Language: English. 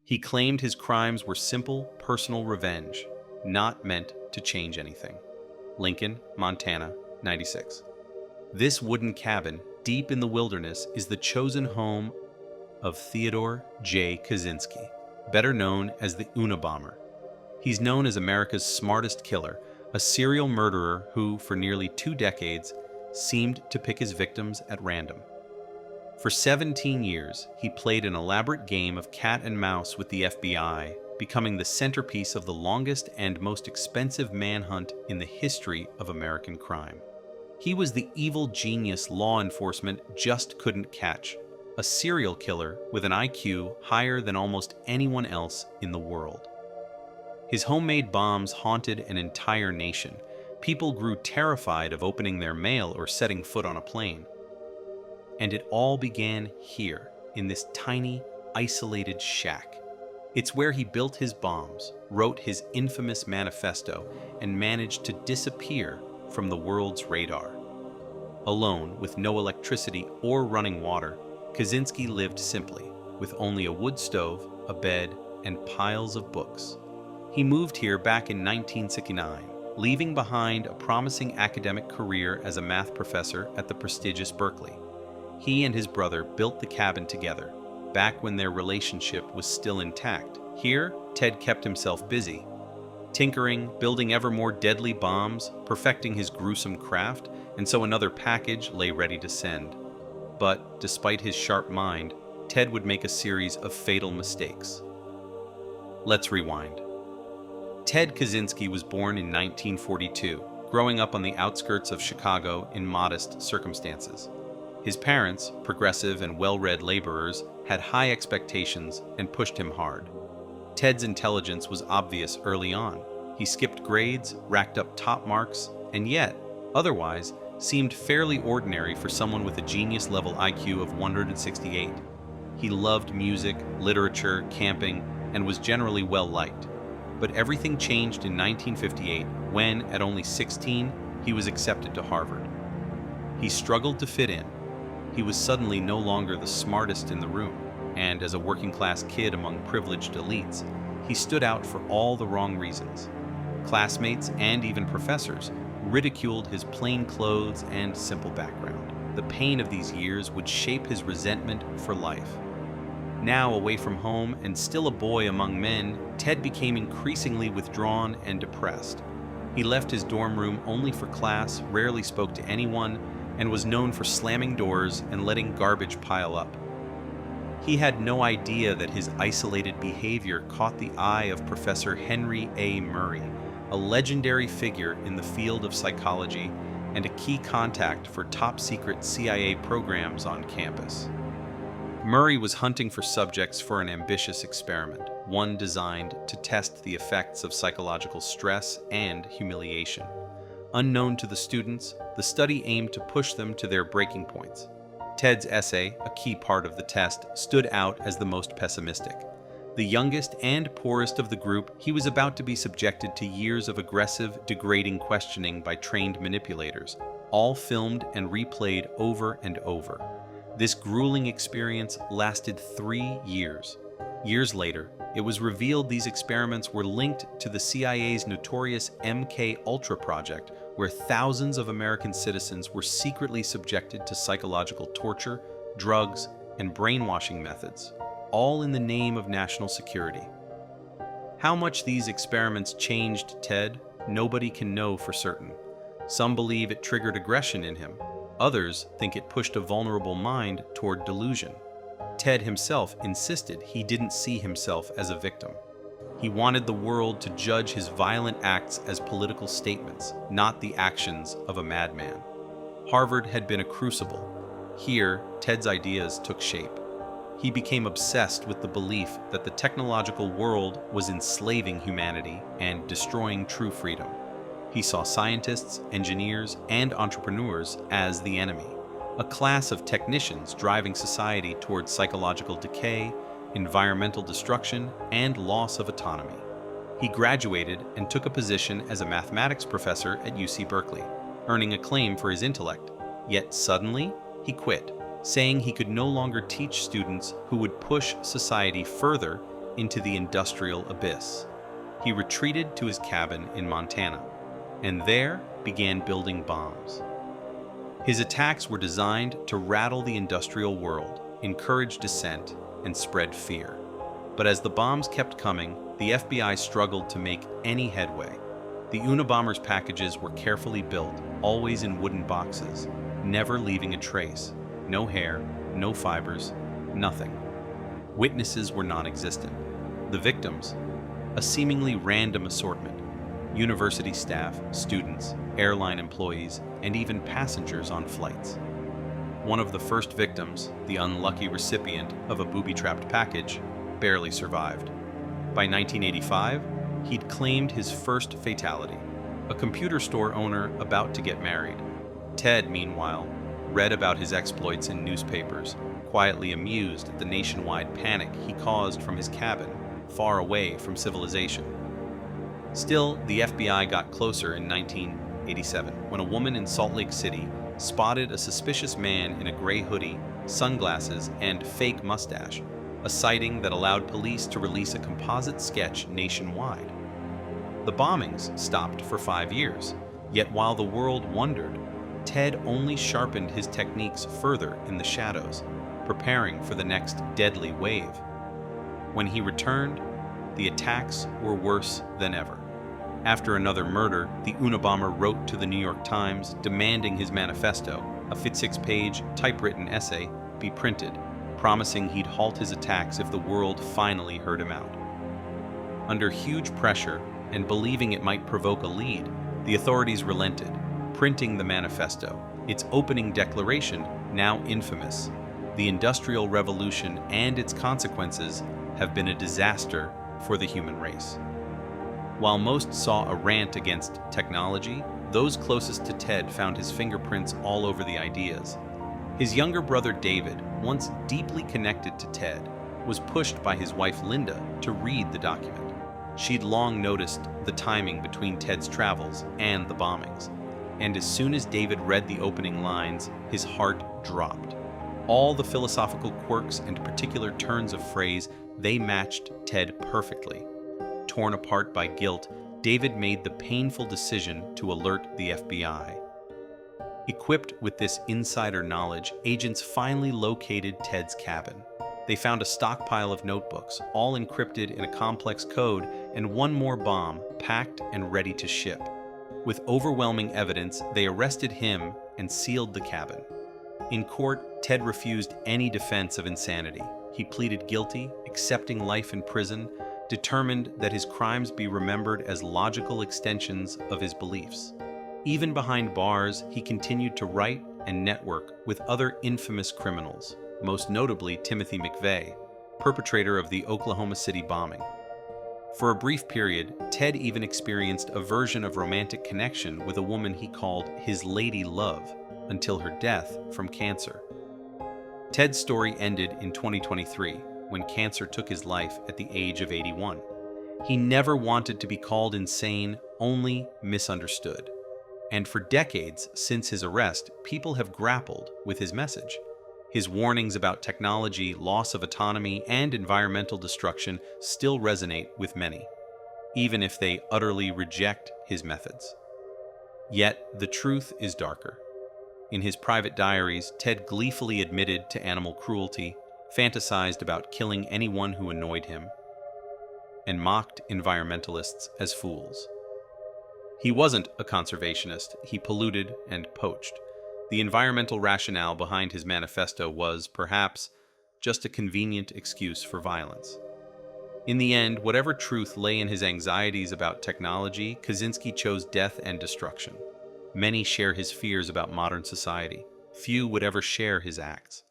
He claimed his crimes were simple personal revenge, not meant to change anything. Lincoln, Montana, 96. This wooden cabin, deep in the wilderness, is the chosen home of Theodore J. Kaczynski, better known as the Unabomber. He's known as America's smartest killer, a serial murderer who, for nearly 2 decades, seemed to pick his victims at random. For 17 years, he played an elaborate game of cat and mouse with the FBI, becoming the centerpiece of the longest and most expensive manhunt in the history of American crime. He was the evil genius law enforcement just couldn't catch, a serial killer with an IQ higher than almost anyone else in the world. His homemade bombs haunted an entire nation. People grew terrified of opening their mail or setting foot on a plane. And it all began here, in this tiny, isolated shack. It's where he built his bombs, wrote his infamous Manifesto, and managed to disappear from the world's radar. Alone, with no electricity or running water, Kaczynski lived simply, with only a wood stove, a bed, and piles of books. He moved here back in 1969, leaving behind a promising academic career as a math professor at the prestigious Berkeley. He and his brother built the cabin together, back when their relationship was still intact. Here, Ted kept himself busy, tinkering, building ever more deadly bombs, perfecting his gruesome craft, and so another package lay ready to send. But, despite his sharp mind, Ted would make a series of fatal mistakes. Let's rewind. Ted Kaczynski was born in 1942, growing up on the outskirts of Chicago in modest circumstances. His parents, progressive and well-read laborers, had high expectations and pushed him hard. Ted's intelligence was obvious early on. He skipped grades, racked up top marks, and yet, otherwise, seemed fairly ordinary for someone with a genius-level IQ of 168. He loved music, literature, camping, and was generally well-liked. But everything changed in 1958 when, at only 16, he was accepted to Harvard. He struggled to fit in. He was suddenly no longer the smartest in the room, and as a working-class kid among privileged elites, he stood out for all the wrong reasons. Classmates and even professors ridiculed his plain clothes and simple background. The pain of these years would shape his resentment for life. Now away from home and still a boy among men, Ted became increasingly withdrawn and depressed. He left his dorm room only for class, rarely spoke to anyone, and was known for slamming doors and letting garbage pile up. He had no idea that his isolated behavior caught the eye of Professor Henry A. Murray, a legendary figure in the field of psychology and a key contact for top-secret CIA programs on campus. Murray was hunting for subjects for an ambitious experiment, one designed to test the effects of psychological stress and humiliation. Unknown to the students, the study aimed to push them to their breaking points. Ted's essay, a key part of the test, stood out as the most pessimistic. The youngest and poorest of the group, he was about to be subjected to years of aggressive, degrading questioning by trained manipulators, all filmed and replayed over and over. This grueling experience lasted 3 years. Years later, it was revealed these experiments were linked to the CIA's notorious MK-Ultra project, where thousands of American citizens were secretly subjected to psychological torture, drugs, and brainwashing methods, all in the name of national security. How much these experiments changed Ted, nobody can know for certain. Some believe it triggered aggression in him. Others think it pushed a vulnerable mind toward delusion. Ted himself insisted he didn't see himself as a victim. He wanted the world to judge his violent acts as political statements, not the actions of a madman. Harvard had been a crucible. Here, Ted's ideas took shape. He became obsessed with the belief that the technological world was enslaving humanity and destroying true freedom. He saw scientists, engineers, and entrepreneurs as the enemy, a class of technicians driving society towards psychological decay, environmental destruction, and loss of autonomy. He graduated and took a position as a mathematics professor at UC Berkeley, earning acclaim for his intellect. Yet suddenly, he quit, saying he could no longer teach students who would push society further into the industrial abyss. He retreated to his cabin in Montana, and there began building bombs. His attacks were designed to rattle the industrial world, encourage dissent, and spread fear. But as the bombs kept coming, the FBI struggled to make any headway. The Unabomber's packages were carefully built, always in wooden boxes, never leaving a trace. No hair, no fibers, nothing. Witnesses were non-existent. The victims, a seemingly random assortment. University staff, students, airline employees, and even passengers on flights. One of the first victims, the unlucky recipient of a booby-trapped package, barely survived. By 1985, he'd claimed his first fatality, a computer store owner about to get married. Ted, meanwhile, read about his exploits in newspapers, quietly amused at the nationwide panic he caused from his cabin, far away from civilization. Still, the FBI got closer in 1987, when a woman in Salt Lake City spotted a suspicious man in a gray hoodie, sunglasses, and fake mustache, a sighting that allowed police to release a composite sketch nationwide. The bombings stopped for 5 years, yet while the world wondered, Ted only sharpened his techniques further in the shadows, preparing for the next deadly wave. When he returned, the attacks were worse than ever. After another murder, the Unabomber wrote to the New York Times demanding his manifesto, a 56-page typewritten essay, be printed, promising he'd halt his attacks if the world finally heard him out. Under huge pressure and believing it might provoke a lead, the authorities relented, printing the manifesto, its opening declaration now infamous. The Industrial Revolution and its consequences have been a disaster for the human race. While most saw a rant against technology, those closest to Ted found his fingerprints all over the ideas. His younger brother David, once deeply connected to Ted, was pushed by his wife Linda to read the document. She'd long noticed the timing between Ted's travels and the bombings, and as soon as David read the opening lines, his heart dropped. All the philosophical quirks and particular turns of phrase, they matched Ted perfectly. Torn apart by guilt, David made the painful decision to alert the FBI. Equipped with this insider knowledge, agents finally located Ted's cabin. They found a stockpile of notebooks, all encrypted in a complex code, and one more bomb, packed and ready to ship. With overwhelming evidence, they arrested him and sealed the cabin. In court, Ted refused any defense of insanity. He pleaded guilty, accepting life in prison, determined that his crimes be remembered as logical extensions of his beliefs. Even behind bars, he continued to write and network with other infamous criminals, most notably Timothy McVeigh, perpetrator of the Oklahoma City bombing. For a brief period, Ted even experienced a version of romantic connection with a woman he called his lady love, until her death from cancer. Ted's story ended in 2023, when cancer took his life at the age of 81. He never wanted to be called insane, only misunderstood. And for decades since his arrest, people have grappled with his message. His warnings about technology, loss of autonomy, and environmental destruction still resonate with many, even if they utterly reject his methods. Yet, the truth is darker. In his private diaries, Ted gleefully admitted to animal cruelty, fantasized about killing anyone who annoyed him, and mocked environmentalists as fools. He wasn't a conservationist, he polluted and poached. The environmental rationale behind his manifesto was, perhaps, just a convenient excuse for violence. In the end, whatever truth lay in his anxieties about technology, Kaczynski chose death and destruction. Many share his fears about modern society. Few would ever share his acts.